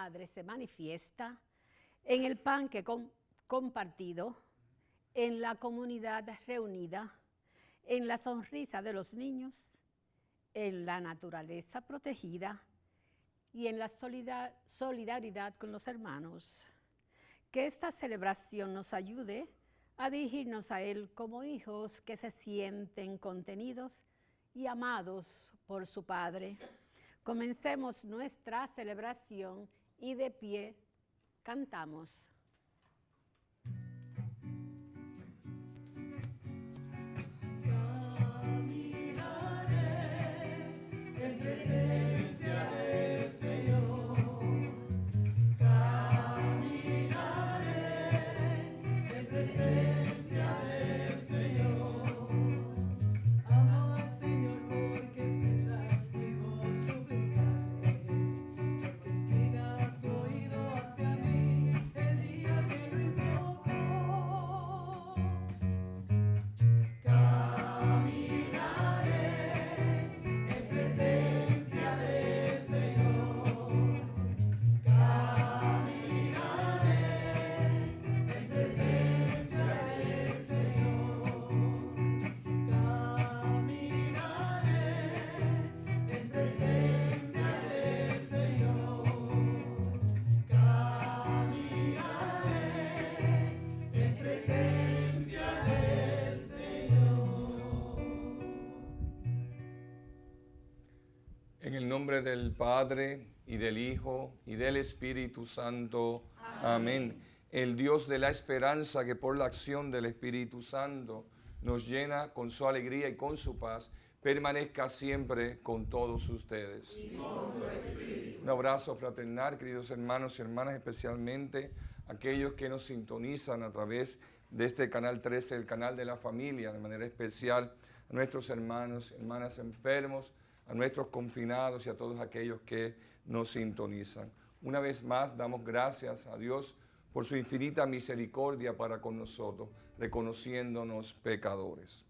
Padre se manifiesta en el pan que compartido, en la comunidad reunida, en la sonrisa de los niños, en la naturaleza protegida y en la solidaridad con los hermanos. Que esta celebración nos ayude a dirigirnos a Él como hijos que se sienten contenidos y amados por su Padre. Comencemos nuestra celebración y de pie cantamos. Caminaré en presencia del Señor. Caminaré en presencia del Señor. Amo al Señor porque escuchar mi voz suplicaré, porque inclina su oído hacia mí el día que lo invoco. Caminaré en presencia del Señor. Caminaré en presencia del Señor. Caminaré en presencia del Señor. Caminaré en presencia del Señor. En el nombre del Padre, y del Hijo, y del Espíritu Santo. Amén. El Dios de la esperanza, que por la acción del Espíritu Santo nos llena con su alegría y con su paz, permanezca siempre con todos ustedes. Un abrazo fraternal, queridos hermanos y hermanas, especialmente aquellos que nos sintonizan a través de este canal 13, el canal de la familia, de manera especial a nuestros hermanos y hermanas enfermos, a nuestros confinados y a todos aquellos que nos sintonizan. Una vez más damos gracias a Dios por su infinita misericordia para con nosotros, reconociéndonos pecadores.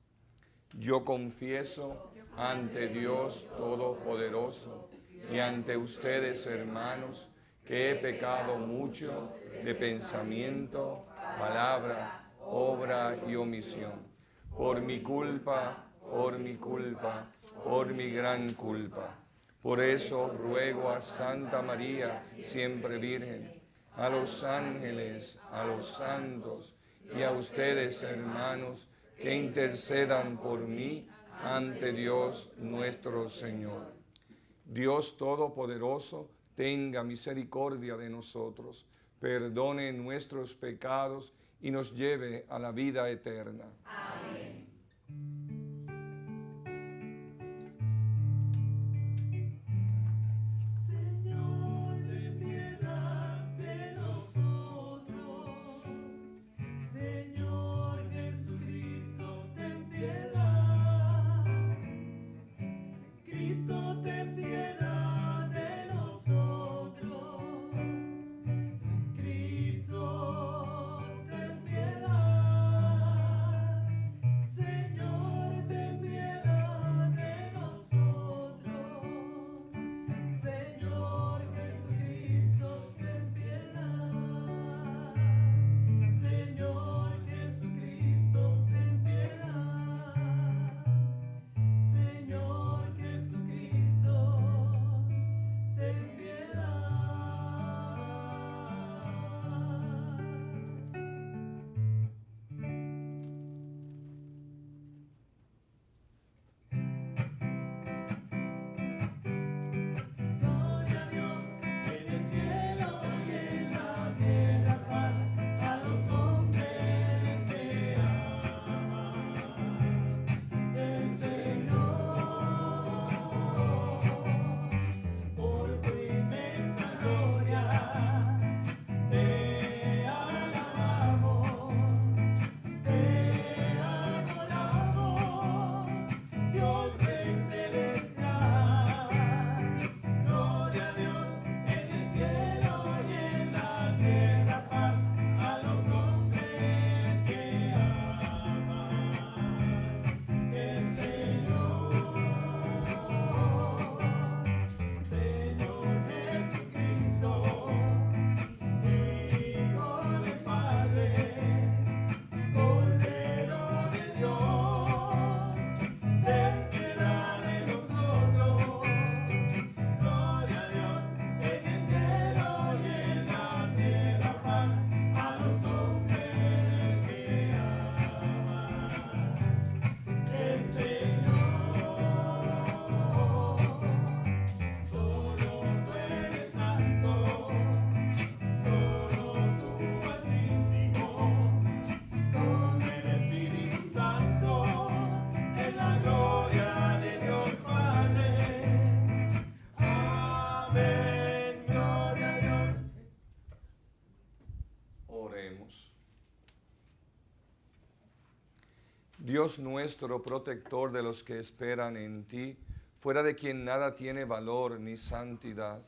Yo confieso ante Dios Todopoderoso y ante ustedes, hermanos, que he pecado mucho de pensamiento, palabra, obra y omisión. Por mi culpa, por mi culpa, por mi gran culpa. Por eso ruego a Santa María, siempre Virgen, a los ángeles, a los santos y a ustedes, hermanos, que intercedan por mí ante Dios nuestro Señor. Dios Todopoderoso, tenga misericordia de nosotros, perdone nuestros pecados y nos lleve a la vida eterna. Amén. Señor, ten piedad de nosotros. Señor Jesucristo, ten piedad. Cristo, ten piedad de nosotros. Cristo, ten piedad. Dios nuestro, protector de los que esperan en ti, fuera de quien nada tiene valor ni santidad,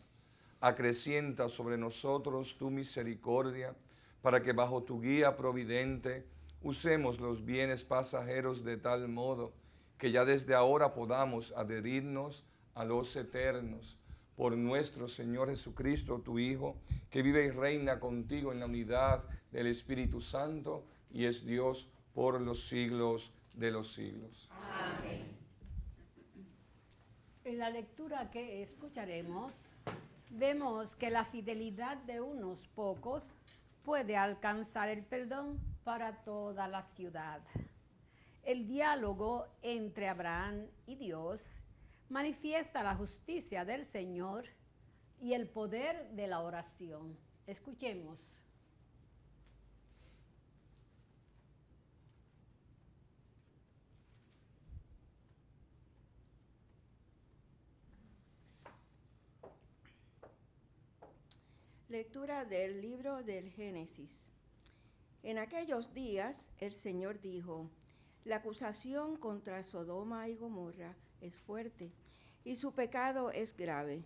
acrecienta sobre nosotros tu misericordia, para que bajo tu guía providente usemos los bienes pasajeros de tal modo que ya desde ahora podamos adherirnos a los eternos. Por nuestro Señor Jesucristo, tu Hijo, que vive y reina contigo en la unidad del Espíritu Santo y es Dios por los siglos de los siglos. Amén. En la lectura que escucharemos, vemos que la fidelidad de unos pocos puede alcanzar el perdón para toda la ciudad. El diálogo entre Abraham y Dios manifiesta la justicia del Señor y el poder de la oración. Escuchemos. Lectura del libro del Génesis. En aquellos días el Señor dijo: la acusación contra Sodoma y Gomorra es fuerte y su pecado es grave.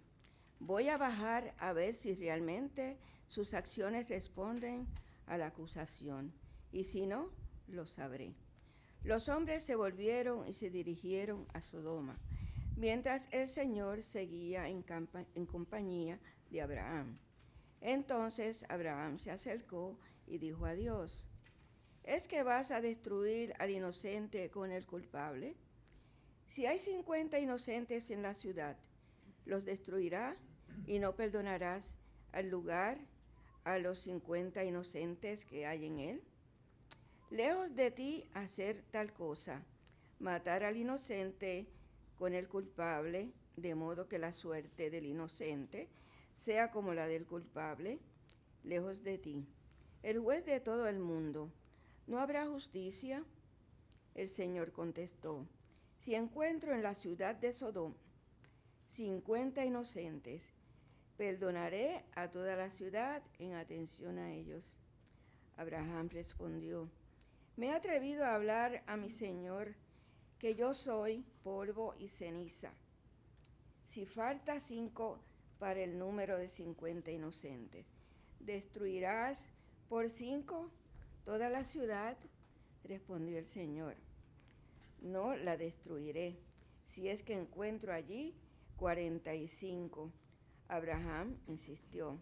Voy a bajar a ver si realmente sus acciones responden a la acusación, y si no, lo sabré. Los hombres se volvieron y se dirigieron a Sodoma, mientras el Señor seguía en compañía de Abraham. Entonces Abraham se acercó y dijo a Dios: ¿es que vas a destruir al inocente con el culpable? Si hay 50 inocentes en la ciudad, ¿los destruirá y no perdonarás al lugar a los 50 inocentes que hay en él? Lejos de ti hacer tal cosa, matar al inocente con el culpable, de modo que la suerte del inocente sea como la del culpable, lejos de ti. El juez de todo el mundo, ¿no habrá justicia? El Señor contestó: si encuentro en la ciudad de Sodoma 50 inocentes, perdonaré a toda la ciudad en atención a ellos. Abraham respondió: me he atrevido a hablar a mi Señor, que yo soy polvo y ceniza. Si falta 5 para el número de 50 inocentes, ¿destruirás por 5 toda la ciudad? Respondió el Señor: no la destruiré, si es que encuentro allí 45. Abraham insistió: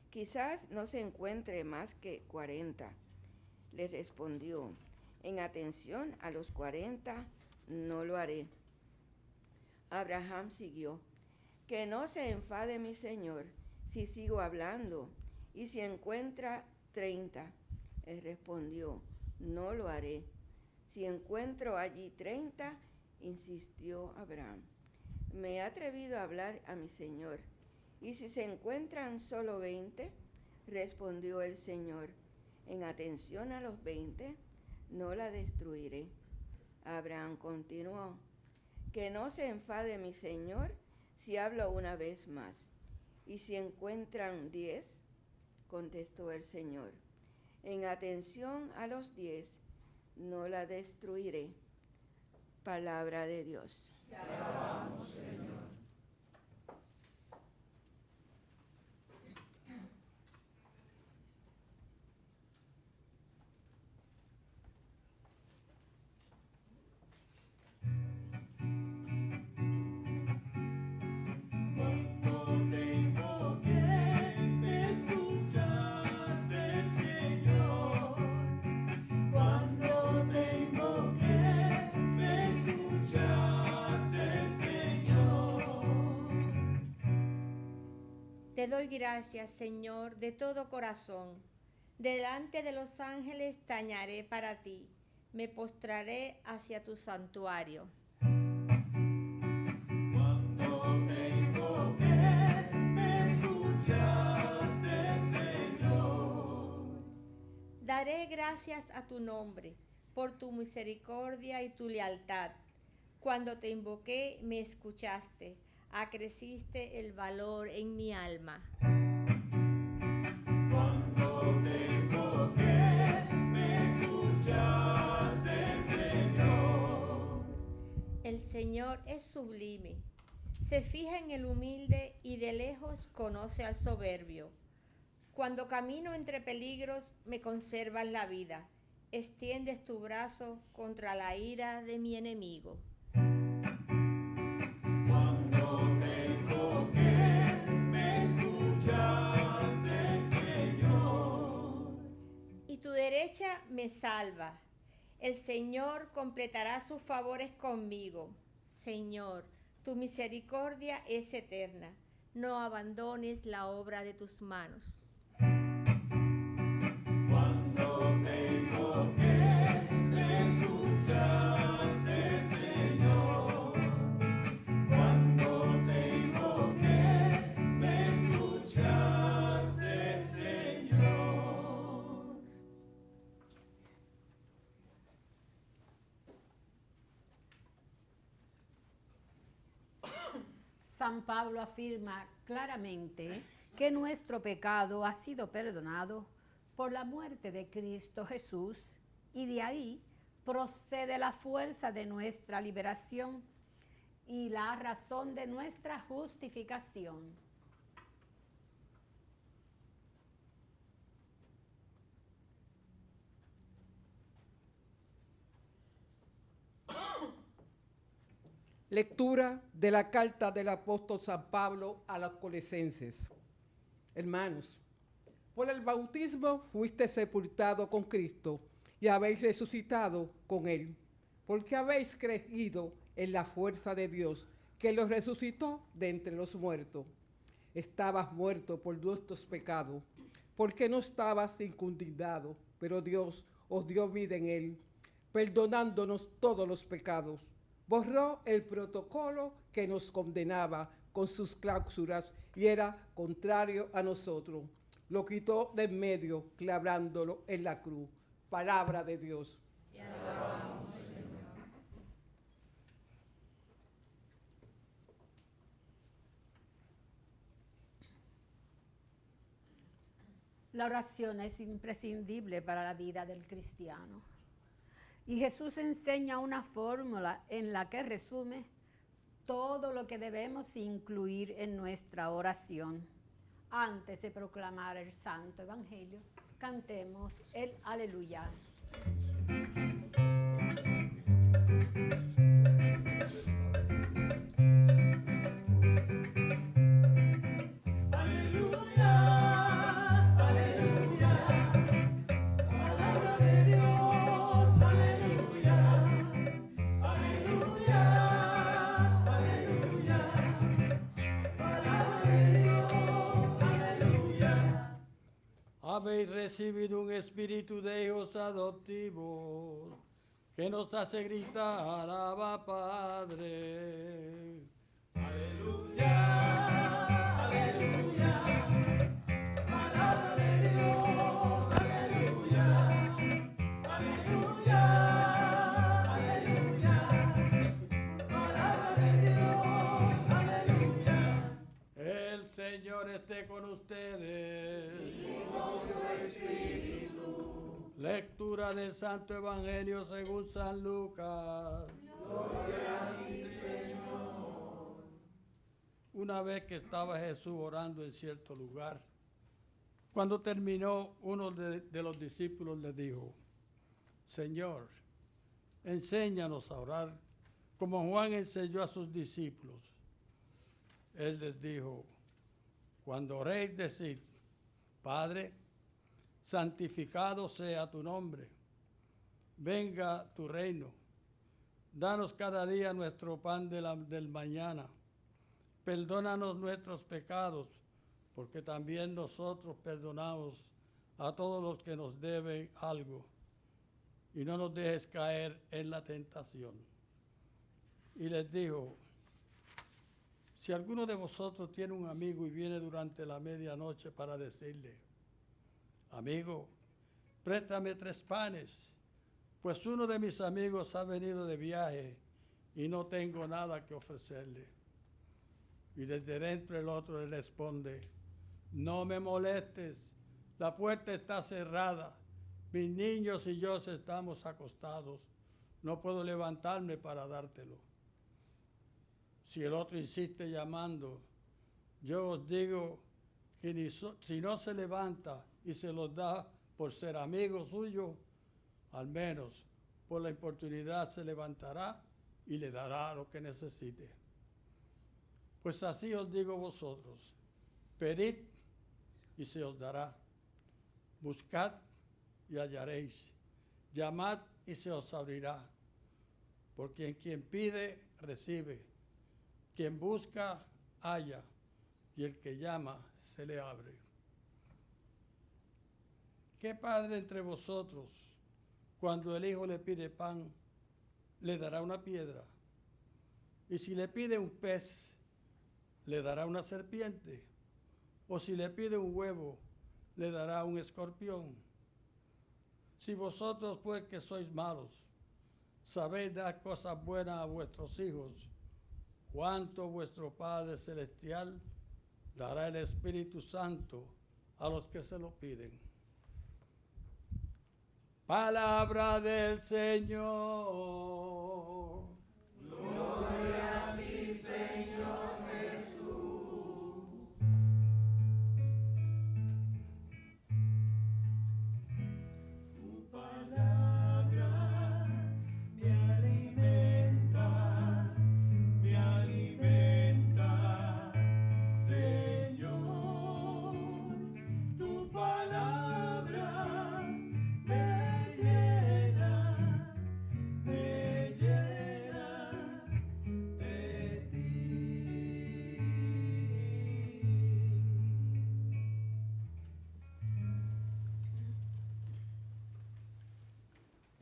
quizás no se encuentre más que 40. Le respondió: en atención a los 40 no lo haré. Abraham siguió: que no se enfade mi Señor si sigo hablando, y si encuentra 30. Él respondió: no lo haré. Si encuentro allí 30, insistió Abraham, me he atrevido a hablar a mi Señor. Y si se encuentran solo 20, respondió el Señor, en atención a los 20, no la destruiré. Abraham continuó: que no se enfade mi Señor si hablo una vez más. Y si encuentran 10, contestó el Señor, en atención a los 10, no la destruiré. Palabra de Dios. Te alabamos, Señor. Te doy gracias, Señor, de todo corazón. Delante de los ángeles tañaré para ti. Me postraré hacia tu santuario. Cuando te invoqué, me escuchaste, Señor. Daré gracias a tu nombre por tu misericordia y tu lealtad. Cuando te invoqué, me escuchaste. Acreciste el valor en mi alma. Cuando te invoqué, me escuchaste, Señor. Señor es sublime. Se fija en el humilde y de lejos conoce al soberbio. Cuando camino entre peligros, me conservas la vida. Extiendes tu brazo contra la ira de mi enemigo. Cuando te invoqué, me escuchaste, Señor. Y tu derecha me salva. El Señor completará sus favores conmigo. Señor, tu misericordia es eterna. No abandones la obra de tus manos. Cuando te invoqué, me escuchaste, Señor. Cuando te invoqué, me escuchaste, Señor. San Pablo afirma claramente que nuestro pecado ha sido perdonado por la muerte de Cristo Jesús y de ahí procede la fuerza de nuestra liberación y la razón de nuestra justificación. Lectura de la carta del apóstol San Pablo a los Colosenses. Hermanos, por el bautismo fuiste sepultado con Cristo y habéis resucitado con Él, porque habéis creído en la fuerza de Dios, que los resucitó de entre los muertos. Estabas muerto por nuestros pecados, porque no estabas circuncidado, pero Dios os dio vida en Él, perdonándonos todos los pecados. Borró el protocolo que nos condenaba con sus cláusulas y era contrario a nosotros. Lo quitó de en medio, clavándolo en la cruz. Palabra de Dios. Te alabamos, Señor. La oración es imprescindible para la vida del cristiano. Y Jesús enseña una fórmula en la que resume todo lo que debemos incluir en nuestra oración. Antes de proclamar el Santo Evangelio, cantemos el Aleluya. Habéis recibido un espíritu de hijos adoptivos que nos hace gritar, Abba, Padre. Aleluya, aleluya, palabra de Dios, aleluya, aleluya, aleluya, palabra de Dios, aleluya. El Señor esté con ustedes. Lectura del Santo Evangelio según San Lucas. Gloria a ti, Señor. Una vez que estaba Jesús orando en cierto lugar, cuando terminó, uno de los discípulos le dijo: Señor, enséñanos a orar, como Juan enseñó a sus discípulos. Él les dijo: cuando oréis, decid: Padre, santificado sea tu nombre, venga tu reino, danos cada día nuestro pan del mañana, perdónanos nuestros pecados, porque también nosotros perdonamos a todos los que nos deben algo, y no nos dejes caer en la tentación. Y les dijo: si alguno de vosotros tiene un amigo y viene durante la medianoche para decirle: amigo, préstame 3 panes, pues uno de mis amigos ha venido de viaje y no tengo nada que ofrecerle. Y desde dentro el otro le responde: no me molestes, la puerta está cerrada, mis niños y yo estamos acostados, no puedo levantarme para dártelo. Si el otro insiste llamando, yo os digo que si no se levanta y se los da por ser amigo suyo, al menos por la oportunidad se levantará y le dará lo que necesite. Pues así os digo vosotros, pedid y se os dará, buscad y hallaréis, llamad y se os abrirá, porque quien pide, recibe, quien busca, halla, y el que llama, se le abre. ¿Qué padre entre vosotros, cuando el hijo le pide pan, le dará una piedra? Y si le pide un pez, le dará una serpiente? O si le pide un huevo, le dará un escorpión? Si vosotros, pues, que sois malos, sabéis dar cosas buenas a vuestros hijos, ¿cuánto vuestro Padre Celestial dará el Espíritu Santo a los que se lo piden? Palabra del Señor. Gloria a ti, Señor Jesús. Tu palabra me alimenta, Señor. Tu palabra me llena de ti.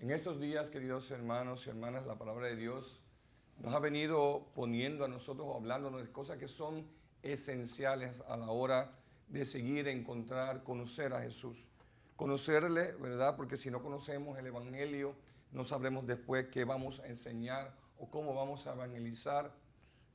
En estos días, queridos hermanos y hermanas, la palabra de Dios nos ha venido poniendo a nosotros, hablándonos de cosas que son esenciales a la hora de seguir, encontrar, conocer a Jesús. Conocerle, ¿verdad? Porque si no conocemos el Evangelio, no sabremos después qué vamos a enseñar o cómo vamos a evangelizar.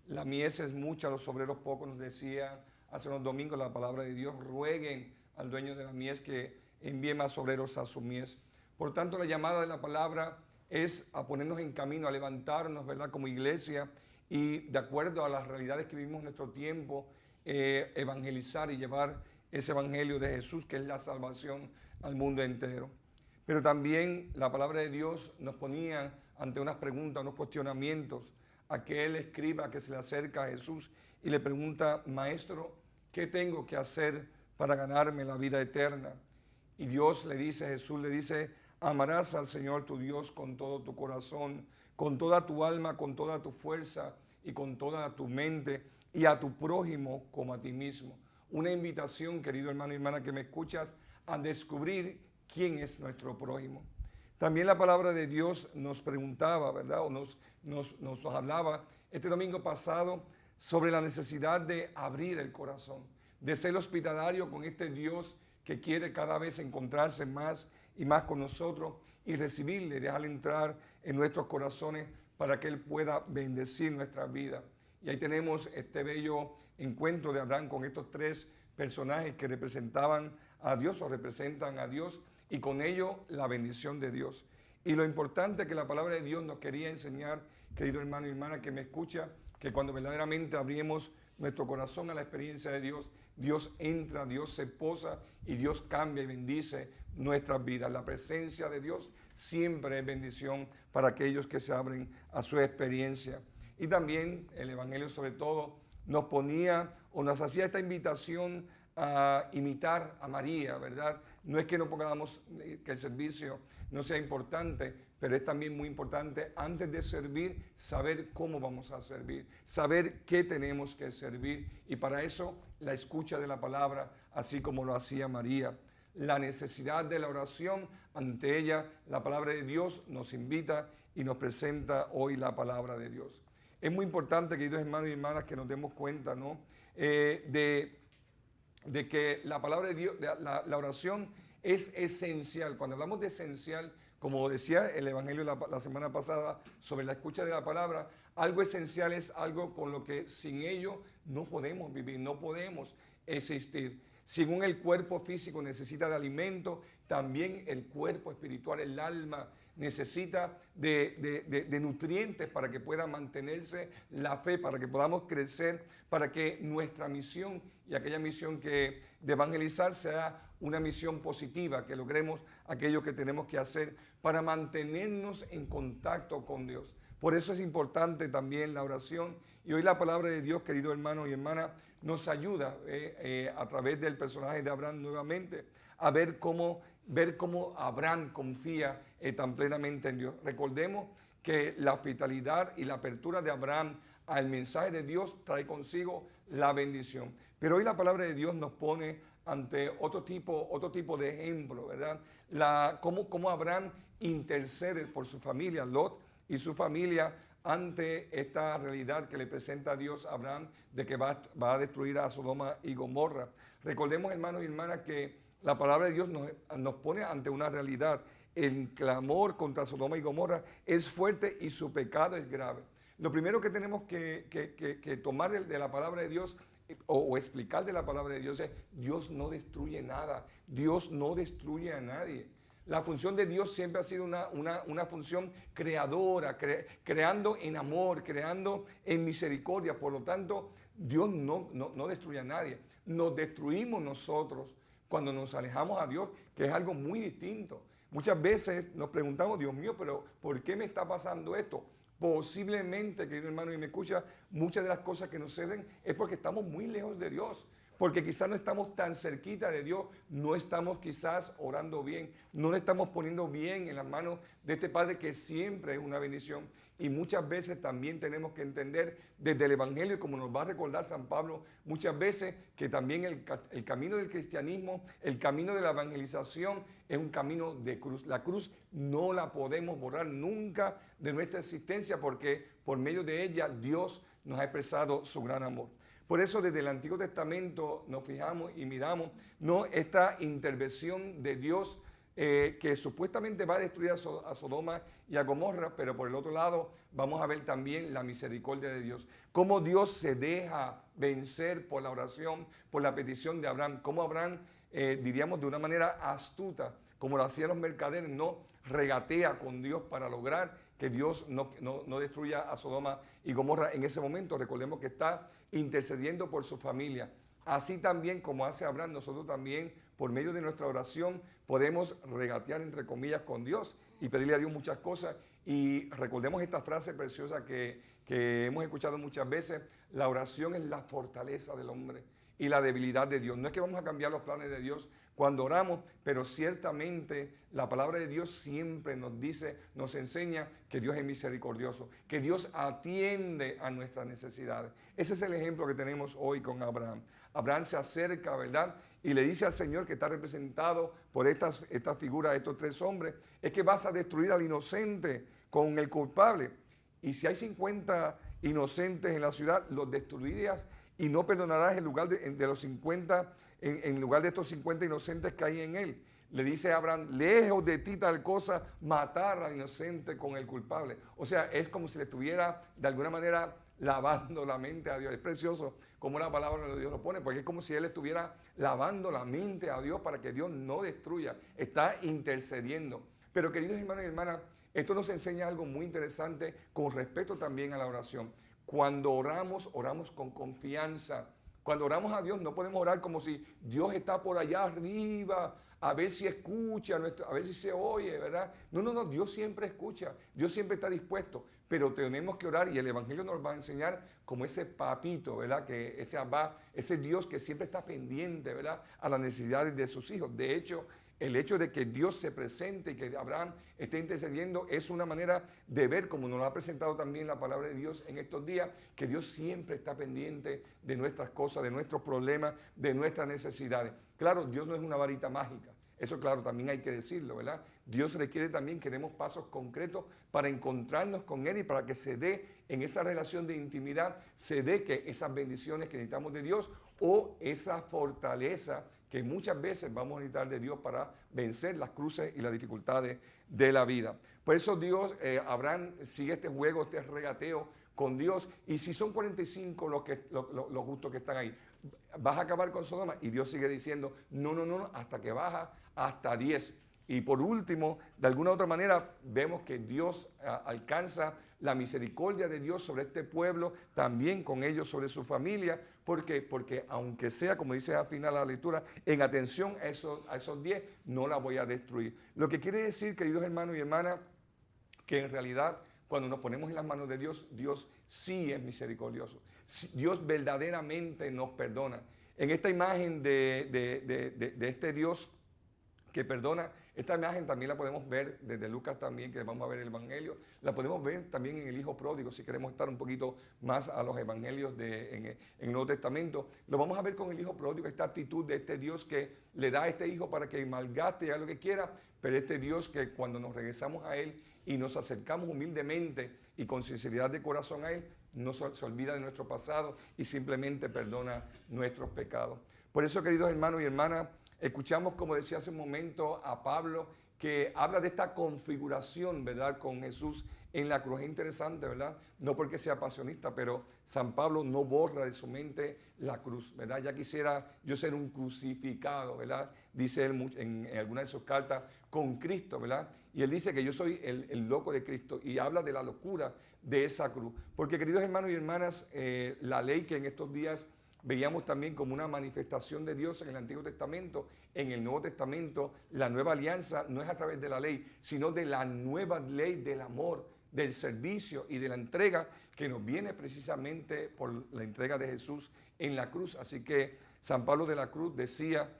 La mies es mucha, los obreros pocos, nos decía hace unos domingos la palabra de Dios. Rueguen al dueño de la mies que envíe más obreros a su mies. Por tanto, la llamada de la palabra es a ponernos en camino, a levantarnos, ¿verdad? Como iglesia y de acuerdo a las realidades que vivimos en nuestro tiempo, evangelizar y llevar ese evangelio de Jesús, que es la salvación al mundo entero. Pero también la palabra de Dios nos ponía ante unas preguntas, unos cuestionamientos. Aquel escriba que se le acerca a Jesús y le pregunta, Maestro, ¿qué tengo que hacer para ganarme la vida eterna? Y Dios le dice, Jesús le dice, amarás al Señor tu Dios con todo tu corazón, con toda tu alma, con toda tu fuerza y con toda tu mente, y a tu prójimo como a ti mismo. Una invitación, querido hermano y hermana que me escuchas, a descubrir quién es nuestro prójimo. También la palabra de Dios nos preguntaba, ¿verdad? O nos hablaba este domingo pasado sobre la necesidad de abrir el corazón, de ser hospitalario con este Dios que quiere cada vez encontrarse más y más con nosotros y recibirle, dejarle entrar en nuestros corazones para que Él pueda bendecir nuestra vida. Y ahí tenemos este bello encuentro de Abraham con estos tres personajes que representaban a Dios o representan a Dios y con ello la bendición de Dios. Y lo importante que la palabra de Dios nos quería enseñar, querido hermano y hermana que me escucha, que cuando verdaderamente abrimos nuestro corazón a la experiencia de Dios, Dios entra, Dios se posa y Dios cambia y bendice nuestras vidas. La presencia de Dios siempre es bendición para aquellos que se abren a su experiencia. Y también el Evangelio sobre todo nos ponía o nos hacía esta invitación a imitar a María, ¿verdad? No es que no pongamos que el servicio no sea importante, pero es también muy importante antes de servir saber cómo vamos a servir, saber qué tenemos que servir y para eso la escucha de la palabra, así como lo hacía María. La necesidad de la oración, ante ella la palabra de Dios nos invita y nos presenta hoy la palabra de Dios. Es muy importante, queridos hermanos y hermanas, que nos demos cuenta, ¿no? De que la palabra de Dios, la oración es esencial. Cuando hablamos de esencial, como decía el Evangelio la semana pasada sobre la escucha de la palabra, algo esencial es algo con lo que sin ello no podemos vivir, no podemos existir. Según el cuerpo físico necesita de alimento, también el cuerpo espiritual, el alma necesita de nutrientes para que pueda mantenerse la fe, para que podamos crecer, para que nuestra misión y aquella misión de evangelizar sea una misión positiva, que logremos aquello que tenemos que hacer para mantenernos en contacto con Dios. Por eso es importante también la oración. Y hoy la palabra de Dios, querido hermano y hermana, nos ayuda a través del personaje de Abraham nuevamente a ver cómo Abraham confía tan plenamente en Dios. Recordemos que la hospitalidad y la apertura de Abraham al mensaje de Dios trae consigo la bendición. Pero hoy la palabra de Dios nos pone ante otro tipo de ejemplo, ¿verdad? Cómo Abraham intercede por su familia, Lot y su familia, ante esta realidad que le presenta a Dios a Abraham de que va a destruir a Sodoma y Gomorra. Recordemos, hermanos y hermanas, que la palabra de Dios nos pone ante una realidad. El clamor contra Sodoma y Gomorra es fuerte y su pecado es grave. Lo primero que tenemos que tomar de la palabra de Dios o explicar de la palabra de Dios es: Dios no destruye nada, Dios no destruye a nadie. La función de Dios siempre ha sido una función creadora, creando en amor, creando en misericordia. Por lo tanto, Dios no destruye a nadie. Nos destruimos nosotros cuando nos alejamos a Dios, que es algo muy distinto. Muchas veces nos preguntamos: Dios mío, pero ¿por qué me está pasando esto? Posiblemente, querido hermano y me escucha, muchas de las cosas que nos suceden es porque estamos muy lejos de Dios. Porque quizás no estamos tan cerquita de Dios, no estamos quizás orando bien, no le estamos poniendo bien en las manos de este Padre que siempre es una bendición. Y muchas veces también tenemos que entender desde el Evangelio, como nos va a recordar San Pablo, muchas veces que también el camino del cristianismo, el camino de la evangelización es un camino de cruz. La cruz no la podemos borrar nunca de nuestra existencia porque por medio de ella Dios nos ha expresado su gran amor. Por eso desde el Antiguo Testamento nos fijamos y miramos esta intervención de Dios que supuestamente va a destruir a Sodoma y a Gomorra, pero por el otro lado vamos a ver también la misericordia de Dios. Cómo Dios se deja vencer por la oración, por la petición de Abraham. Cómo Abraham, diríamos de una manera astuta, como lo hacían los mercaderes, no regatea con Dios para lograr que Dios no destruya a Sodoma y Gomorra en ese momento. Recordemos que está intercediendo por su familia. Así también como hace Abraham, nosotros también por medio de nuestra oración podemos regatear entre comillas con Dios y pedirle a Dios muchas cosas. Y recordemos esta frase preciosa que hemos escuchado muchas veces: la oración es la fortaleza del hombre y la debilidad de Dios. No es que vamos a cambiar los planes de Dios cuando oramos, pero ciertamente la palabra de Dios siempre nos enseña que Dios es misericordioso, que Dios atiende a nuestras necesidades. Ese es el ejemplo que tenemos hoy con Abraham. Abraham se acerca, ¿verdad? Y le dice al Señor, que está representado por esta figura de estos tres hombres, es que vas a destruir al inocente con el culpable. Y si hay 50 inocentes en la ciudad, los destruirías y no perdonarás en lugar de los 50, en lugar de estos 50 inocentes que hay en él. Le dice a Abraham: lejos de ti tal cosa, matar al inocente con el culpable. O sea, es como si le estuviera de alguna manera lavando la mente a Dios. Es precioso como la palabra de Dios lo pone, porque es como si él estuviera lavando la mente a Dios para que Dios no destruya. Está intercediendo. Pero queridos hermanos y hermanas, esto nos enseña algo muy interesante con respecto también a la oración. Cuando oramos, oramos con confianza. Cuando oramos a Dios no podemos orar como si Dios está por allá arriba, a ver si escucha, a ver si se oye, ¿verdad? No, Dios siempre escucha, Dios siempre está dispuesto, pero tenemos que orar y el Evangelio nos va a enseñar como ese papito, ¿verdad? Que ese Dios que siempre está pendiente, ¿verdad? A las necesidades de sus hijos. De hecho, el hecho de que Dios se presente y que Abraham esté intercediendo es una manera de ver, como nos lo ha presentado también la palabra de Dios en estos días, que Dios siempre está pendiente de nuestras cosas, de nuestros problemas, de nuestras necesidades. Claro, Dios no es una varita mágica. Eso, claro, también hay que decirlo, ¿verdad? Dios requiere también que demos pasos concretos para encontrarnos con Él y para que se dé en esa relación de intimidad, se dé que esas bendiciones que necesitamos de Dios o esa fortaleza que muchas veces vamos a necesitar de Dios para vencer las cruces y las dificultades de la vida. Por eso Abraham sigue este juego, este regateo con Dios. Y si son 45 los justos que están ahí, vas a acabar con Sodoma. Y Dios sigue diciendo, no, hasta que baja hasta 10. Y por último, de alguna u otra manera, vemos que Dios alcanza la misericordia de Dios sobre este pueblo, también con ellos sobre su familia. ¿Por qué? Porque aunque sea, como dice al final la lectura, en atención a esos 10, no la voy a destruir. Lo que quiere decir, queridos hermanos y hermanas, que en realidad cuando nos ponemos en las manos de Dios, Dios sí es misericordioso. Dios verdaderamente nos perdona. En esta imagen de este Dios que perdona, esta imagen también la podemos ver desde Lucas también, que vamos a ver el Evangelio, la podemos ver también en el Hijo Pródigo, si queremos estar un poquito más a los Evangelios en el Nuevo Testamento, lo vamos a ver con el Hijo Pródigo, esta actitud de este Dios que le da a este Hijo para que malgaste y haga lo que quiera, pero este Dios que cuando nos regresamos a Él y nos acercamos humildemente y con sinceridad de corazón a Él, no se olvida de nuestro pasado y simplemente perdona nuestros pecados. Por eso, queridos hermanos y hermanas, escuchamos, como decía hace un momento, a Pablo, que habla de esta configuración, ¿verdad?, con Jesús en la cruz. Es interesante, ¿verdad? No porque sea pasionista, pero San Pablo no borra de su mente la cruz, ¿verdad? Ya quisiera yo ser un crucificado, ¿verdad? Dice él en alguna de sus cartas, con Cristo, ¿verdad? Y él dice que yo soy el loco de Cristo y habla de la locura de esa cruz. Porque, queridos hermanos y hermanas, la ley que en estos días veíamos también como una manifestación de Dios en el Antiguo Testamento, en el Nuevo Testamento, la nueva alianza no es a través de la ley, sino de la nueva ley del amor, del servicio y de la entrega que nos viene precisamente por la entrega de Jesús en la cruz. Así que San Pablo de la Cruz decía,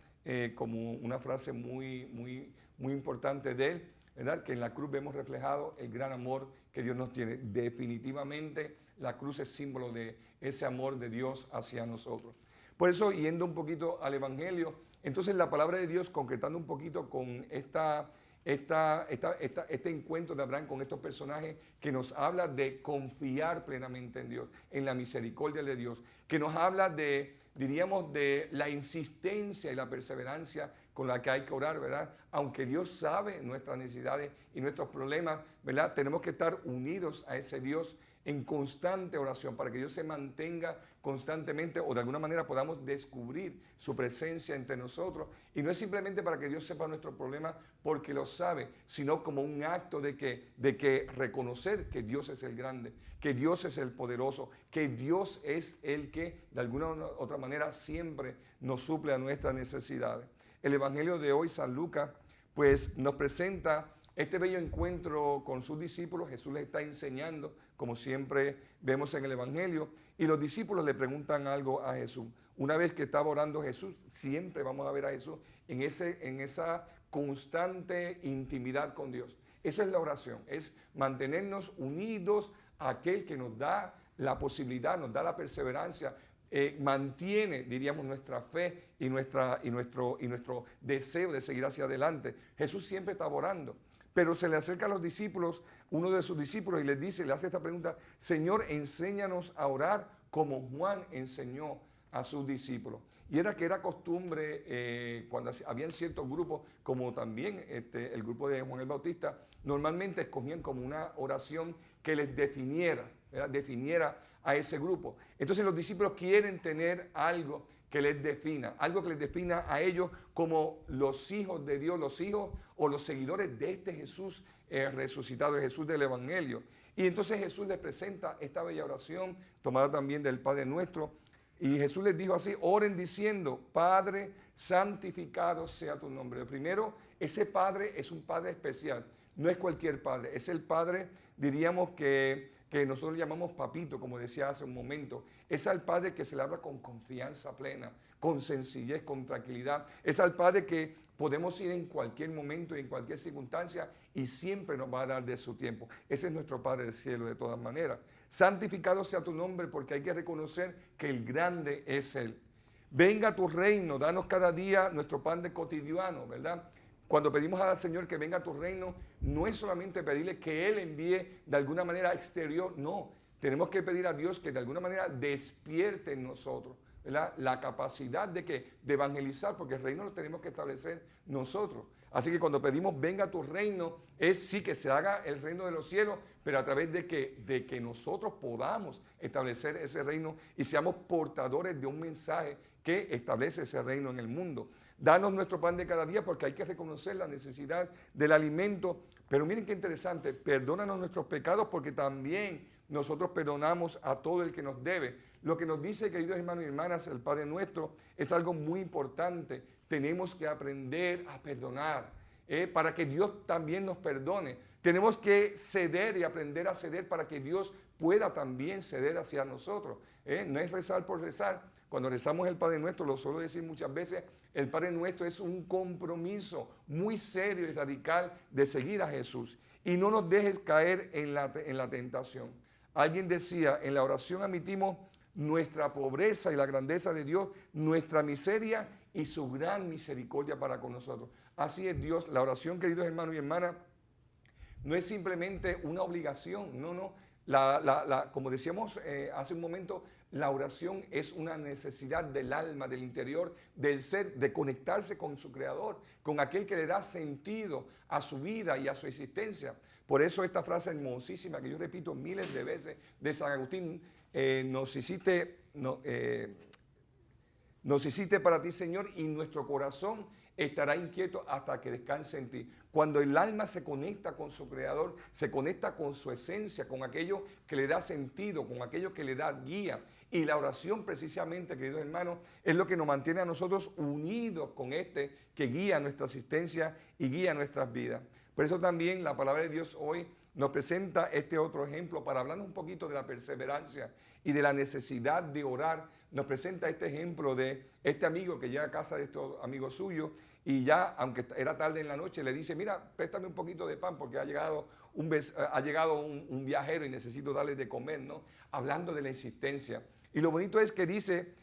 como una frase muy importante de él, ¿verdad?, que en la cruz vemos reflejado el gran amor que Dios nos tiene. Definitivamente la cruz es símbolo de ese amor de Dios hacia nosotros. Por eso, yendo un poquito al Evangelio, entonces la palabra de Dios, concretando un poquito con este encuentro de Abraham con estos personajes, que nos habla de confiar plenamente en Dios, en la misericordia de Dios, que nos habla de, diríamos, de la insistencia y la perseverancia con la que hay que orar, ¿verdad? Aunque Dios sabe nuestras necesidades y nuestros problemas, ¿verdad?, tenemos que estar unidos a ese Dios en constante oración para que Dios se mantenga constantemente o de alguna manera podamos descubrir su presencia entre nosotros. Y no es simplemente para que Dios sepa nuestros problemas porque lo sabe, sino como un acto de que reconocer que Dios es el grande, que Dios es el poderoso, que Dios es el que de alguna u otra manera siempre nos suple a nuestras necesidades. El Evangelio de hoy, San Lucas, pues nos presenta este bello encuentro con sus discípulos. Jesús les está enseñando, como siempre vemos en el Evangelio, y los discípulos le preguntan algo a Jesús. Una vez que estaba orando Jesús, siempre vamos a ver a Jesús en esa constante intimidad con Dios. Esa es la oración, es mantenernos unidos a aquel que nos da la posibilidad, nos da la perseverancia, mantiene, diríamos, nuestra fe y nuestro deseo de seguir hacia adelante. Jesús siempre está orando. Pero se le acerca a los discípulos, uno de sus discípulos, y le hace esta pregunta: Señor, enséñanos a orar como Juan enseñó a sus discípulos. Y era costumbre, cuando habían ciertos grupos, como también el grupo de Juan el Bautista, normalmente escogían como una oración que les definiera, ¿verdad?, definiera a ese grupo. Entonces los discípulos quieren tener algo que les defina, algo que les defina a ellos como los hijos de Dios, los hijos o los seguidores de este Jesús resucitado, el Jesús del Evangelio. Y entonces Jesús les presenta esta bella oración, tomada también del Padre Nuestro, y Jesús les dijo así: oren diciendo, Padre, santificado sea tu nombre. Lo primero, ese Padre es un Padre especial, no es cualquier Padre, es el Padre, diríamos que nosotros llamamos papito, como decía hace un momento. Es al Padre que se le habla con confianza plena, con sencillez, con tranquilidad. Es al Padre que podemos ir en cualquier momento y en cualquier circunstancia y siempre nos va a dar de su tiempo. Ese es nuestro Padre del cielo de todas maneras. Santificado sea tu nombre, porque hay que reconocer que el grande es Él. Venga tu reino, danos cada día nuestro pan de cotidiano, ¿verdad? Cuando pedimos al Señor que venga a tu reino, no es solamente pedirle que Él envíe de alguna manera exterior, no. Tenemos que pedir a Dios que de alguna manera despierte en nosotros, ¿verdad?, la capacidad de evangelizar, porque el reino lo tenemos que establecer nosotros. Así que cuando pedimos venga a tu reino, es sí que se haga el reino de los cielos, pero a través de que nosotros podamos establecer ese reino y seamos portadores de un mensaje que establece ese reino en el mundo. Danos nuestro pan de cada día, porque hay que reconocer la necesidad del alimento. Pero miren qué interesante, perdónanos nuestros pecados, porque también nosotros perdonamos a todo el que nos debe. Lo que nos dice, queridos hermanos y hermanas, el Padre Nuestro, es algo muy importante. Tenemos que aprender a perdonar, para que Dios también nos perdone. Tenemos que ceder y aprender a ceder para que Dios pueda también ceder hacia nosotros. No es rezar por rezar. Cuando rezamos el Padre Nuestro, lo suelo decir muchas veces, el Padre Nuestro es un compromiso muy serio y radical de seguir a Jesús. Y no nos dejes caer en la tentación. Alguien decía, en la oración admitimos nuestra pobreza y la grandeza de Dios, nuestra miseria y su gran misericordia para con nosotros. Así es Dios. La oración, queridos hermanos y hermanas, no es simplemente una obligación, no. Como decíamos hace un momento, la oración es una necesidad del alma, del interior, del ser, de conectarse con su Creador, con aquel que le da sentido a su vida y a su existencia. Por eso esta frase hermosísima que yo repito miles de veces de San Agustín, nos hiciste para ti, Señor, y nuestro corazón estará inquieto hasta que descanse en ti. Cuando el alma se conecta con su Creador, se conecta con su esencia, con aquello que le da sentido, con aquello que le da guía. Y la oración precisamente, queridos hermanos, es lo que nos mantiene a nosotros unidos con este que guía nuestra existencia y guía nuestras vidas. Por eso también la palabra de Dios hoy nos presenta este otro ejemplo para hablarnos un poquito de la perseverancia y de la necesidad de orar. Nos presenta este ejemplo de este amigo que llega a casa de estos amigos suyos y ya, aunque era tarde en la noche, le dice, mira, préstame un poquito de pan porque ha llegado un viajero y necesito darle de comer, ¿no? Hablando de la insistencia. Y lo bonito es que dice,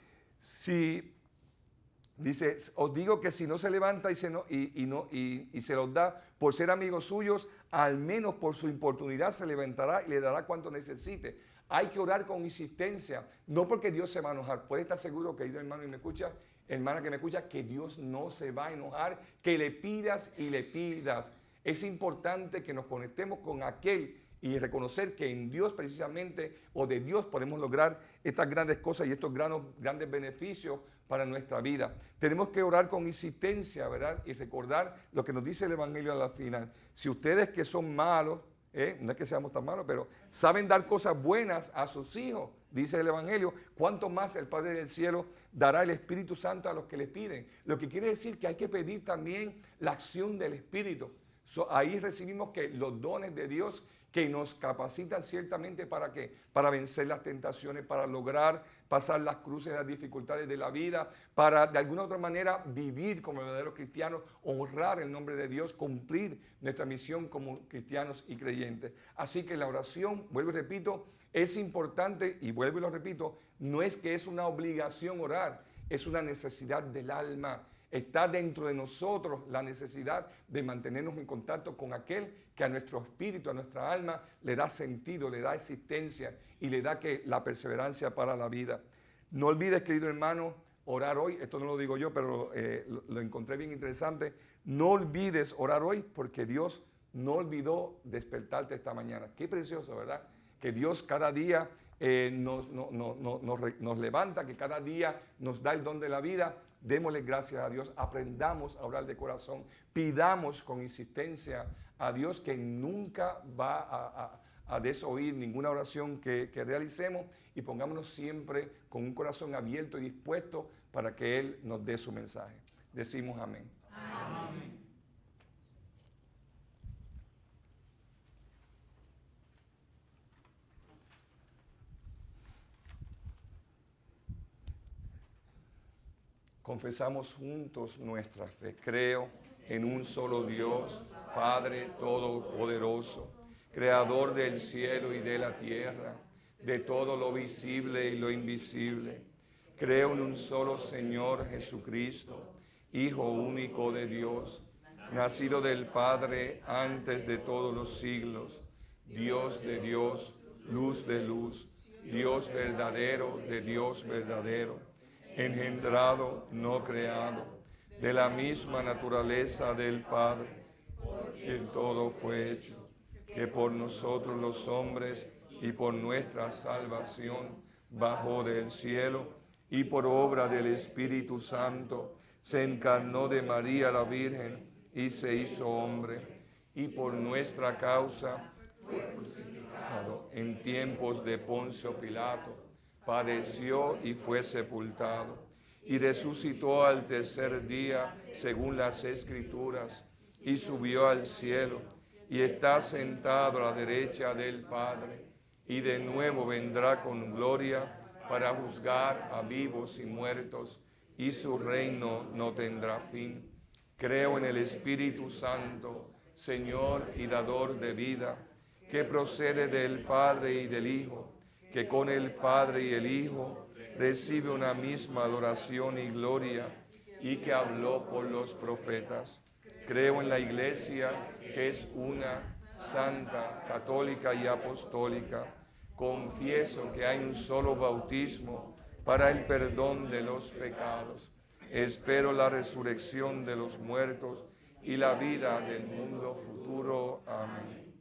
os digo que si no se levanta y se los da por ser amigos suyos, al menos por su importunidad se levantará y le dará cuanto necesite. Hay que orar con insistencia, no porque Dios se va a enojar. Puede estar seguro, querido hermano y me escucha, hermana que me escucha, que Dios no se va a enojar, que le pidas y le pidas. Es importante que nos conectemos con aquel y reconocer que en Dios precisamente, o de Dios podemos lograr estas grandes cosas y estos grandes beneficios para nuestra vida. Tenemos que orar con insistencia, ¿verdad? Y recordar lo que nos dice el Evangelio a la final. Si ustedes que son malos, no es que seamos tan malos, pero saben dar cosas buenas a sus hijos, dice el Evangelio, cuánto más el Padre del Cielo dará el Espíritu Santo a los que le piden. Lo que quiere decir que hay que pedir también la acción del Espíritu. Ahí recibimos que los dones de Dios que nos capacitan ciertamente ¿para qué? Para vencer las tentaciones, para lograr pasar las cruces, las dificultades de la vida, para de alguna otra manera vivir como verdaderos cristianos, honrar el nombre de Dios, cumplir nuestra misión como cristianos y creyentes. Así que la oración, vuelvo y repito, es importante, y vuelvo y lo repito, no es que es una obligación orar, es una necesidad del alma. Está dentro de nosotros la necesidad de mantenernos en contacto con aquel que a nuestro espíritu, a nuestra alma, le da sentido, le da existencia y le da la perseverancia para la vida. No olvides, querido hermano, orar hoy. Esto no lo digo yo, pero lo encontré bien interesante. No olvides orar hoy porque Dios no olvidó despertarte esta mañana. Qué precioso, ¿verdad? Que Dios cada día nos levanta, que cada día nos da el don de la vida. Démosle gracias a Dios, aprendamos a orar de corazón, pidamos con insistencia a Dios que nunca va a desoír ninguna oración que realicemos y pongámonos siempre con un corazón abierto y dispuesto para que Él nos dé su mensaje. Decimos amén. Amén. Confesamos juntos nuestra fe. Creo en un solo Dios, Padre Todopoderoso, Creador del cielo y de la tierra, de todo lo visible y lo invisible. Creo en un solo Señor Jesucristo, Hijo único de Dios, nacido del Padre antes de todos los siglos, Dios de Dios, luz de luz, Dios verdadero de Dios verdadero, engendrado, no creado, de la misma naturaleza del Padre, por quien todo fue hecho, que por nosotros los hombres y por nuestra salvación bajó del cielo y por obra del Espíritu Santo se encarnó de María la Virgen y se hizo hombre, y por nuestra causa fue crucificado en tiempos de Poncio Pilato, padeció y fue sepultado, y resucitó al tercer día según las Escrituras, y subió al cielo, y está sentado a la derecha del Padre, y de nuevo vendrá con gloria para juzgar a vivos y muertos, y su reino no tendrá fin. Creo en el Espíritu Santo, Señor y dador de vida, que procede del Padre y del Hijo, que con el Padre y el Hijo recibe una misma adoración y gloria, y que habló por los profetas. Creo en la Iglesia, que es una, santa, católica y apostólica. Confieso que hay un solo bautismo para el perdón de los pecados. Espero la resurrección de los muertos y la vida del mundo futuro. Amén.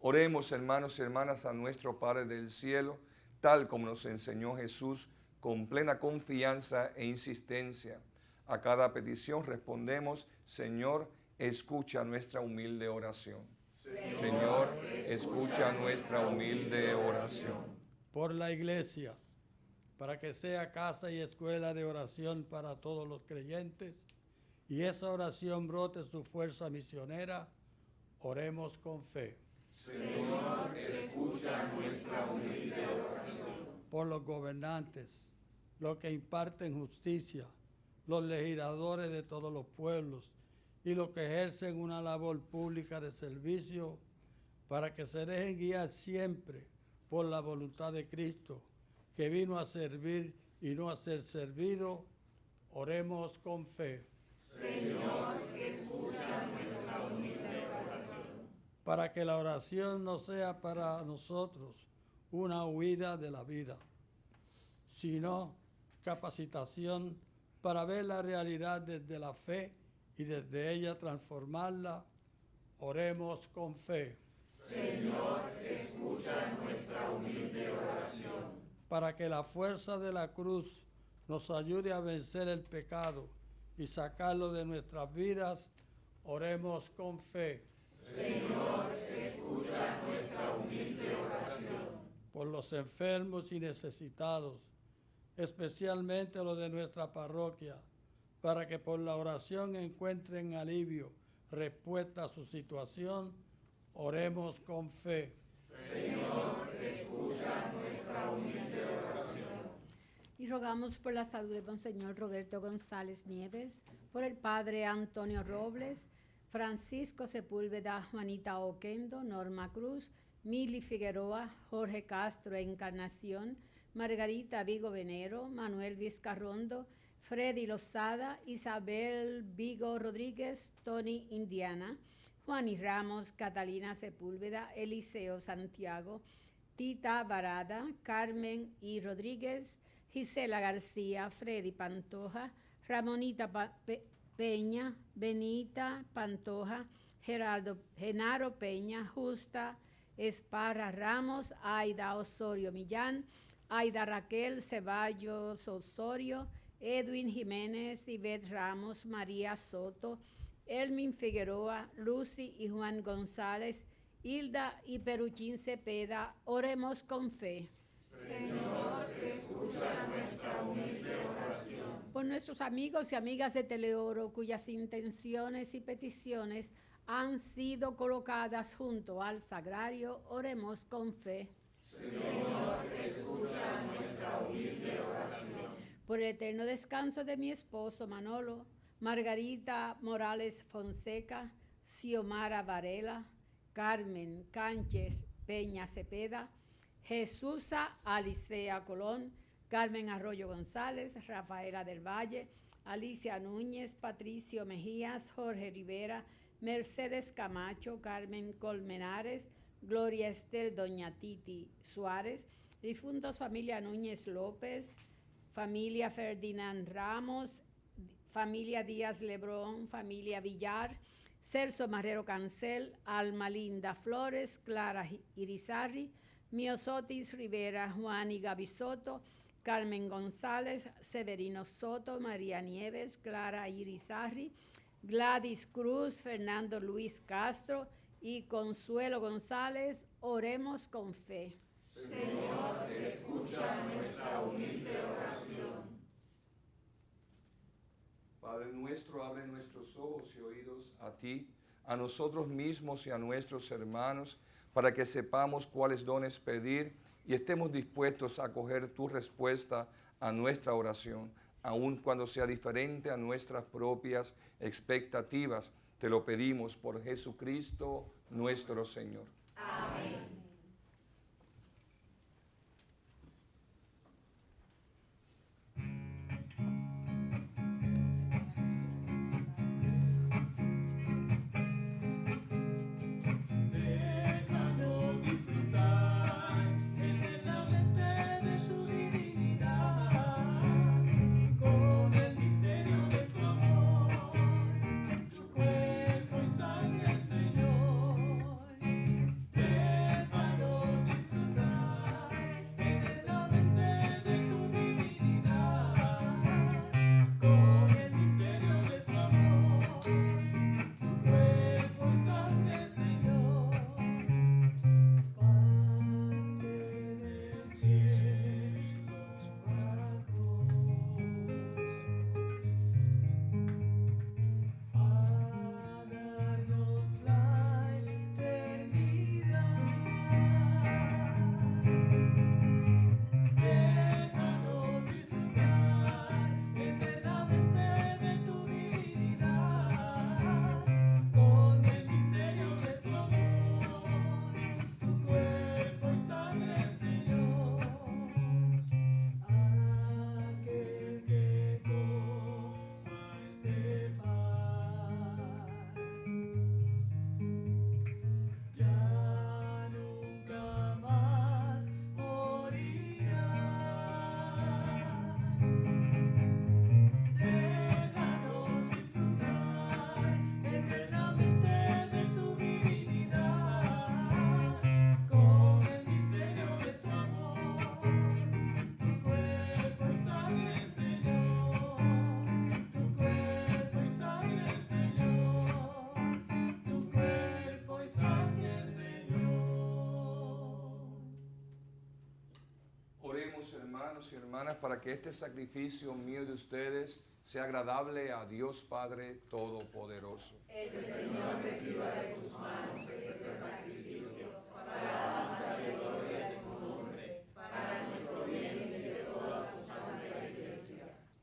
Oremos, hermanos y hermanas, a nuestro Padre del cielo, tal como nos enseñó Jesús, con plena confianza e insistencia. A cada petición respondemos: Señor, escucha nuestra humilde oración. Señor, escucha nuestra humilde oración. Por la Iglesia, para que sea casa y escuela de oración para todos los creyentes, y esa oración brote su fuerza misionera, oremos con fe. Señor, escucha nuestra humilde oración. Por los gobernantes, los que imparten justicia, los legisladores de todos los pueblos y los que ejercen una labor pública de servicio, para que se dejen guiar siempre por la voluntad de Cristo, que vino a servir y no a ser servido, oremos con fe. Señor, escucha nuestra humilde oración. Para que la oración no sea para nosotros una huida de la vida, sino capacitación para ver la realidad desde la fe y desde ella transformarla, oremos con fe. Señor, escucha nuestra humilde oración. Para que la fuerza de la cruz nos ayude a vencer el pecado y sacarlo de nuestras vidas, oremos con fe. Señor, escucha nuestra humilde oración. Por los enfermos y necesitados, especialmente los de nuestra parroquia, para que por la oración encuentren alivio, respuesta a su situación, oremos con fe. Señor, escucha nuestra humilde oración. Y rogamos por la salud de Monseñor Roberto González Nieves, por el Padre Antonio Robles, Francisco Sepúlveda, Juanita Oquendo, Norma Cruz, Mili Figueroa, Jorge Castro Encarnación, Margarita Vigo Venero, Manuel Vizcarrondo, Freddy Lozada, Isabel Vigo Rodríguez, Tony Indiana, Juani Ramos, Catalina Sepúlveda, Eliseo Santiago, Tita Barada, Carmen I. Rodríguez, Gisela García, Freddy Pantoja, Ramonita Peña, Benita Pantoja, Genaro Peña, Justa Esparra Ramos, Aida Osorio Millán, Aida Raquel Ceballos Osorio, Edwin Jiménez, Ivette Ramos, María Soto, Elmin Figueroa, Lucy y Juan González, Hilda y Peruchín Cepeda, oremos con fe. Señor, escucha nuestra humilde oración. Por nuestros amigos y amigas de Teleoro, cuyas intenciones y peticiones han sido colocadas junto al sagrario, oremos con fe. Señor, escucha nuestra humilde oración. Por el eterno descanso de mi esposo Manolo, Margarita Morales Fonseca, Xiomara Varela, Carmen Cánchez Peña Cepeda, Jesusa Alicea Colón, Carmen Arroyo González, Rafaela del Valle, Alicia Núñez, Patricio Mejías, Jorge Rivera, Mercedes Camacho, Carmen Colmenares, Gloria Esther Doña Titi Suárez, difuntos familia Núñez López, familia Ferdinand Ramos, familia Díaz Lebrón, familia Villar, Celso Marrero Cancel, Alma Linda Flores, Clara Irizarri, Miosotis Rivera, Juan y Gaby Soto, Carmen González, Severino Soto, María Nieves, Clara Irizarry, Gladys Cruz, Fernando Luis Castro y Consuelo González. Oremos con fe. Padre nuestro, abre nuestros ojos y oídos a ti, a nosotros mismos y a nuestros hermanos, para que sepamos cuáles dones pedir y estemos dispuestos a acoger tu respuesta a nuestra oración, aun cuando sea diferente a nuestras propias expectativas. Te lo pedimos por Jesucristo nuestro Señor. Déjanos disfrutar eternamente de tu divinidad, con el misterio de tu amor, tu cuerpo y sangre, Señor. Déjanos disfrutar eternamente de tu divinidad, con el misterio de tu amor, tu cuerpo y sangre, Señor. Darnos la eternidad. Déjanos disfrutar eternamente de tu divinidad, con el misterio de tu amor, tu cuerpo y sangre, Señor. Aquel que toma este pan, ya nunca más morirá. Déjanos disfrutar eternamente de tu divinidad, con el misterio de tu amor, tu cuerpo y sangre, Señor. Tu cuerpo y sangre, Señor. Tu cuerpo y sangre, Señor. Oremos, hermanos y hermanas, para que este sacrificio mío y de ustedes sea agradable a Dios Padre Todopoderoso.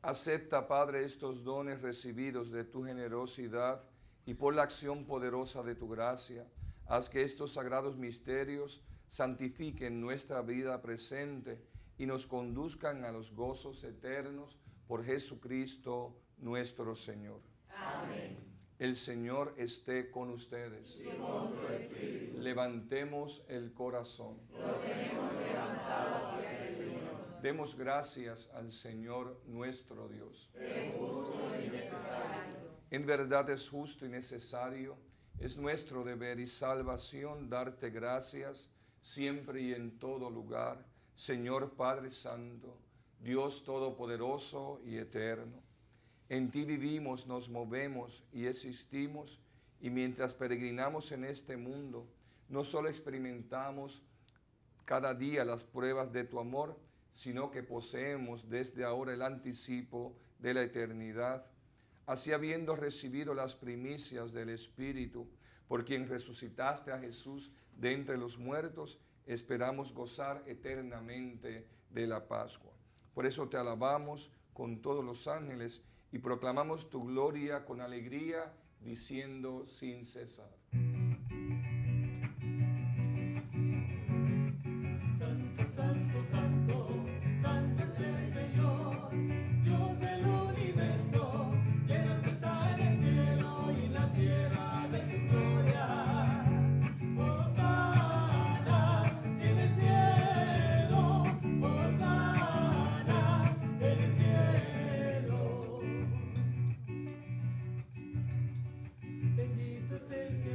Acepta, Padre, estos dones recibidos de tu generosidad y por la acción poderosa de tu gracia, haz que estos sagrados misterios santifiquen nuestra vida presente y nos conduzcan a los gozos eternos por Jesucristo nuestro Señor. Amén. El Señor esté con ustedes. Y con tu espíritu. Levantemos el corazón. Lo tenemos levantado hacia el Señor. Demos gracias al Señor nuestro Dios. Es justo y necesario. En verdad es justo y necesario. Es nuestro deber y salvación darte gracias siempre y en todo lugar, Señor Padre Santo, Dios Todopoderoso y Eterno. En ti vivimos, nos movemos y existimos, y mientras peregrinamos en este mundo, no solo experimentamos cada día las pruebas de tu amor, sino que poseemos desde ahora el anticipo de la eternidad. Así, habiendo recibido las primicias del Espíritu, por quien resucitaste a Jesús de entre los muertos, esperamos gozar eternamente de la Pascua. Por eso te alabamos con todos los ángeles y proclamamos tu gloria con alegría, diciendo sin cesar. Santo, santo, santo, santo es el Señor, Dios del universo, lleno está en el cielo y en la tierra de tu gloria. Hosana en el cielo, hosana en el cielo. Bendito es el que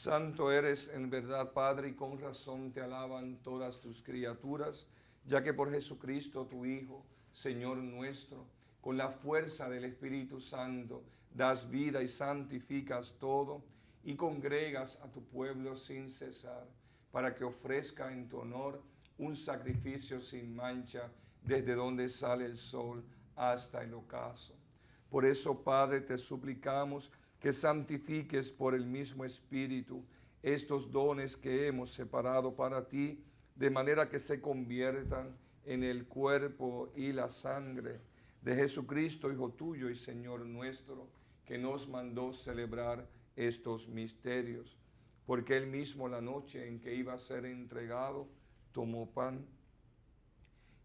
Santo eres en verdad, Padre, y con razón te alaban todas tus criaturas, ya que por Jesucristo, tu Hijo, Señor nuestro, con la fuerza del Espíritu Santo, das vida y santificas todo, y congregas a tu pueblo sin cesar, para que ofrezca en tu honor un sacrificio sin mancha, desde donde sale el sol hasta el ocaso. Por eso, Padre, te suplicamos que santifiques por el mismo Espíritu estos dones que hemos separado para ti, de manera que se conviertan en el cuerpo y la sangre de Jesucristo, Hijo tuyo y Señor nuestro, que nos mandó celebrar estos misterios. Porque él mismo, la noche en que iba a ser entregado, tomó pan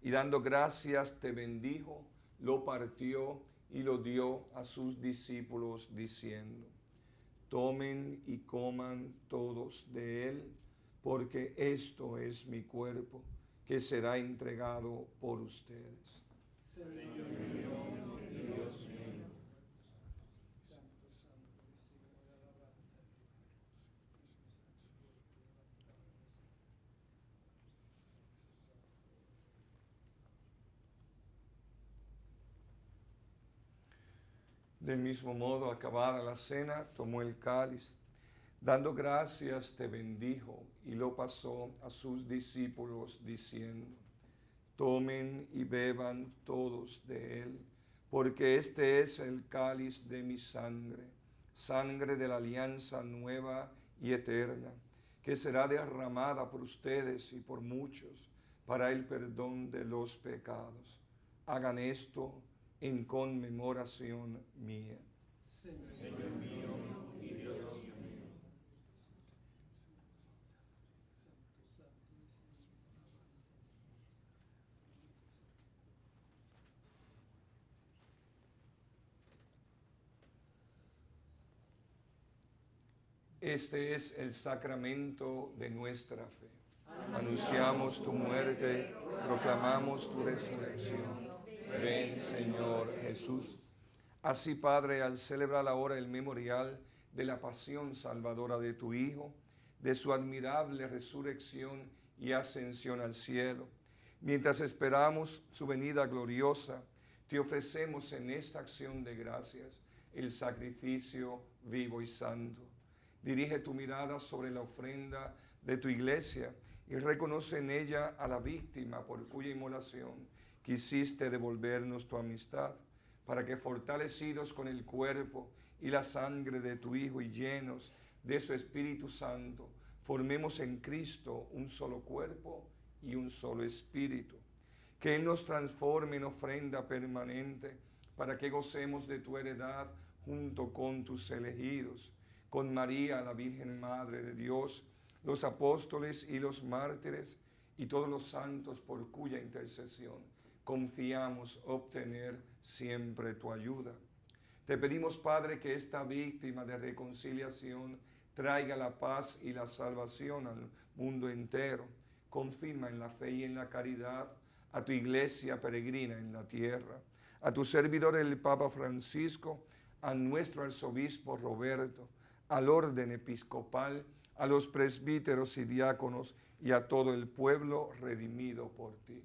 y dando gracias te bendijo, lo partió y lo dio a sus discípulos diciendo: tomen y coman todos de él, porque esto es mi cuerpo, que será entregado por ustedes. Del mismo modo, acabada la cena, tomó el cáliz, dando gracias te bendijo y lo pasó a sus discípulos diciendo: tomen y beban todos de él, porque este es el cáliz de mi sangre, sangre de la alianza nueva y eterna, que será derramada por ustedes y por muchos para el perdón de los pecados. Hagan esto en conmemoración mía. Señor mío y Dios mío. Este es el sacramento de nuestra fe. Anunciamos tu muerte, proclamamos tu resurrección. Ven, Señor Jesús. Así, Padre, al celebrar ahora el memorial de la pasión salvadora de tu Hijo, de su admirable resurrección y ascensión al cielo, mientras esperamos su venida gloriosa, te ofrecemos en esta acción de gracias el sacrificio vivo y santo. Dirige tu mirada sobre la ofrenda de tu iglesia y reconoce en ella a la víctima por cuya inmolación quisiste devolvernos tu amistad, para que fortalecidos con el cuerpo y la sangre de tu Hijo y llenos de su Espíritu Santo, formemos en Cristo un solo cuerpo y un solo espíritu. Que Él nos transforme en ofrenda permanente, para que gocemos de tu heredad junto con tus elegidos, con María, la Virgen Madre de Dios, los apóstoles y los mártires, y todos los santos por cuya intercesión confiamos obtener siempre tu ayuda. Te pedimos, Padre, que esta víctima de reconciliación traiga la paz y la salvación al mundo entero. Confirma en la fe y en la caridad a tu iglesia peregrina en la tierra, a tu servidor el Papa Francisco, a nuestro arzobispo Roberto, al orden episcopal, a los presbíteros y diáconos y a todo el pueblo redimido por ti.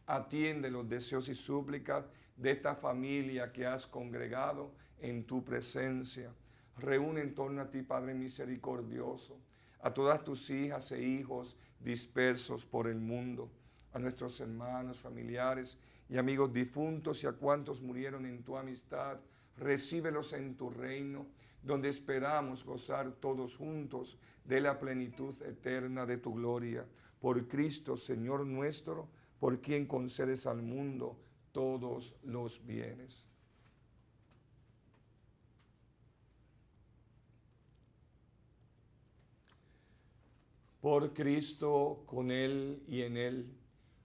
Atiende los deseos y súplicas de esta familia que has congregado en tu presencia. Reúne en torno a ti, Padre misericordioso, a todas tus hijas e hijos dispersos por el mundo, a nuestros hermanos, familiares y amigos difuntos y a cuantos murieron en tu amistad. Recíbelos en tu reino, donde esperamos gozar todos juntos de la plenitud eterna de tu gloria. Por Cristo, Señor nuestro, por quien concedes al mundo todos los bienes. Por Cristo, con Él y en Él,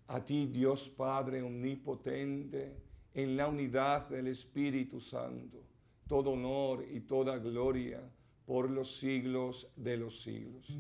a ti, Dios Padre omnipotente, en la unidad del Espíritu Santo, todo honor y toda gloria por los siglos de los siglos.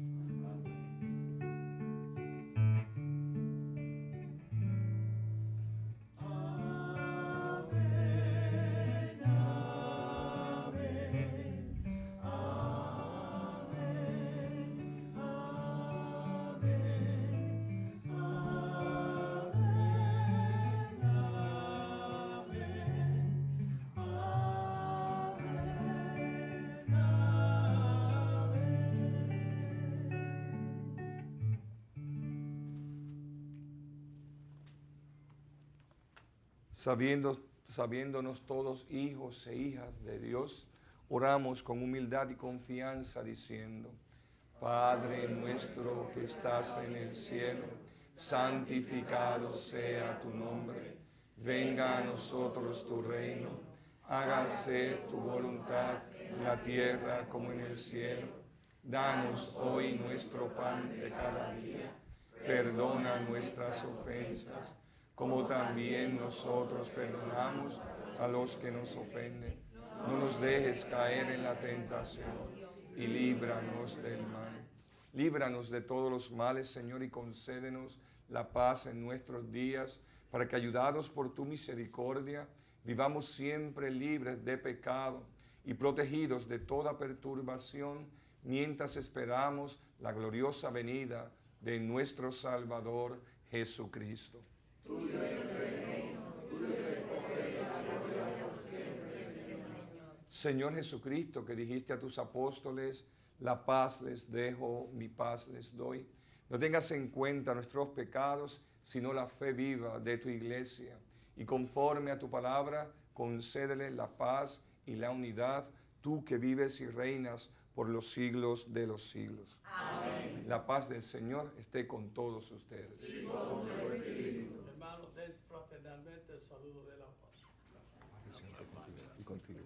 sabiéndonos todos hijos e hijas de Dios, oramos con humildad y confianza diciendo: Padre nuestro que estás en el cielo, santificado sea tu nombre. Venga a nosotros tu reino. Hágase tu voluntad en la tierra como en el cielo. Danos hoy nuestro pan de cada día. Perdona nuestras ofensas, como también nosotros perdonamos a los que nos ofenden. No nos dejes caer en la tentación y líbranos del mal. Líbranos de todos los males, Señor, y concédenos la paz en nuestros días, para que, ayudados por tu misericordia, vivamos siempre libres de pecado y protegidos de toda perturbación, mientras esperamos la gloriosa venida de nuestro Salvador Jesucristo. Señor Jesucristo, que dijiste a tus apóstoles: la paz les dejo, mi paz les doy. No tengas en cuenta nuestros pecados, sino la fe viva de tu iglesia. Y conforme a tu palabra, concédele la paz y la unidad, tú que vives y reinas por los siglos de los siglos. Amén. La paz del Señor esté con todos ustedes. Hermanos, den fraternalmente el saludo de la paz. Y contigo.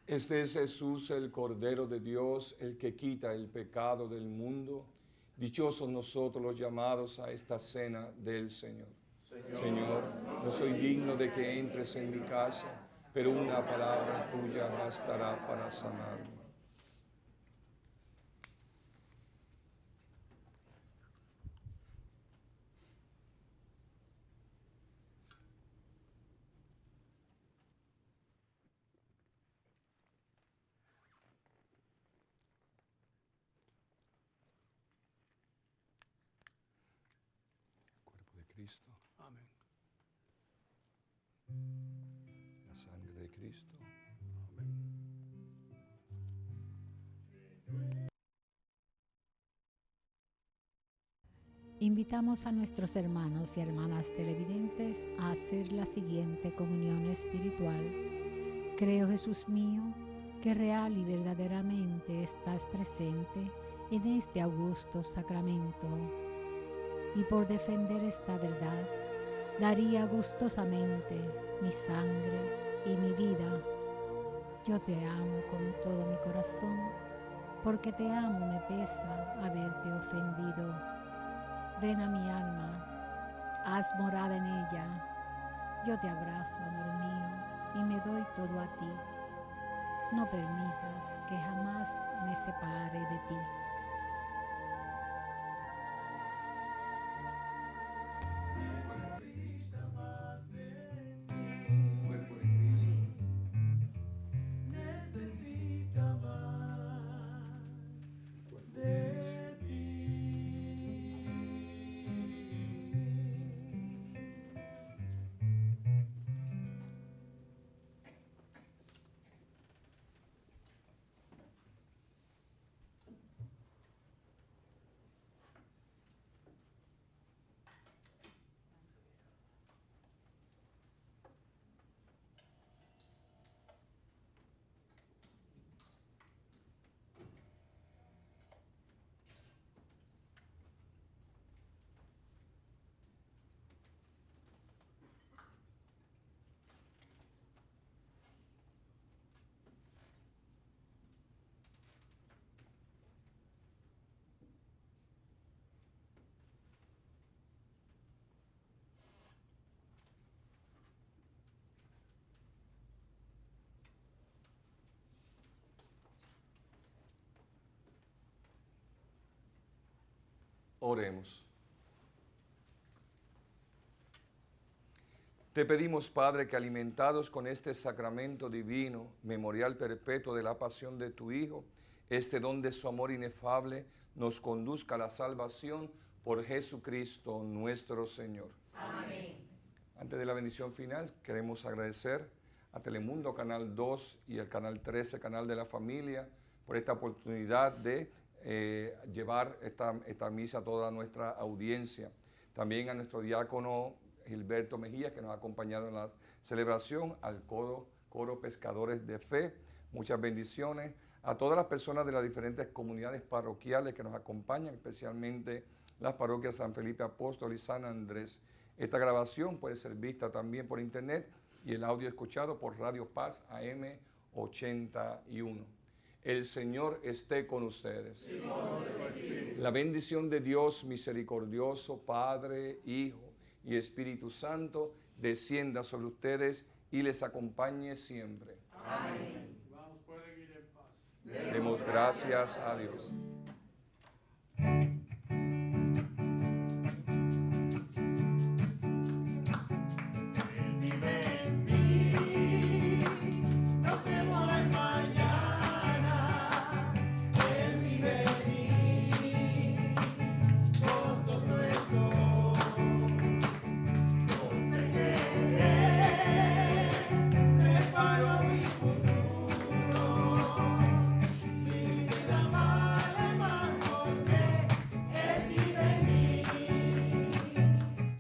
Este es Jesús, el Cordero de Dios, el que quita el pecado del mundo. Dichosos nosotros los llamados a esta cena del Señor. Señor, no soy digno de que entres en mi casa, pero una palabra tuya bastará para sanarme. Cuerpo de Cristo, Amén. la sangre de Cristo. Invitamos a nuestros hermanos y hermanas televidentes a hacer la siguiente comunión espiritual. Creo, Jesús mío, que real y verdaderamente estás presente en este augusto sacramento. Y por defender esta verdad, daría gustosamente mi sangre y mi vida. Yo te amo con todo mi corazón, porque te amo me pesa haberte ofendido. Ven a mi alma, haz morada en ella. Yo te abrazo, amor mío, y me doy todo a ti. No permitas que jamás me separe de ti. Cuerpo de Cristo. Necesita más de ti. Oremos. Te pedimos, Padre, que alimentados con este sacramento divino, memorial perpetuo de la pasión de tu Hijo, este don de su amor inefable nos conduzca a la salvación por Jesucristo nuestro Señor. Amén. Antes de la bendición final, queremos agradecer a Telemundo Canal 2 y el Canal 13, Canal de la Familia, por esta oportunidad de llevar esta misa a toda nuestra audiencia. También a nuestro diácono Gilberto Mejía, que nos ha acompañado en la celebración, al coro Pescadores de Fe. Muchas bendiciones a todas las personas de las diferentes comunidades parroquiales que nos acompañan, especialmente las parroquias San Felipe Apóstol y San Andrés. Esta grabación puede ser vista también por internet y el audio escuchado por Radio Paz AM 81. El Señor esté con ustedes. La bendición de Dios misericordioso, Padre, Hijo y Espíritu Santo, descienda sobre ustedes y les acompañe siempre. Amén. Vamos, pueden ir en paz. Demos gracias a Dios.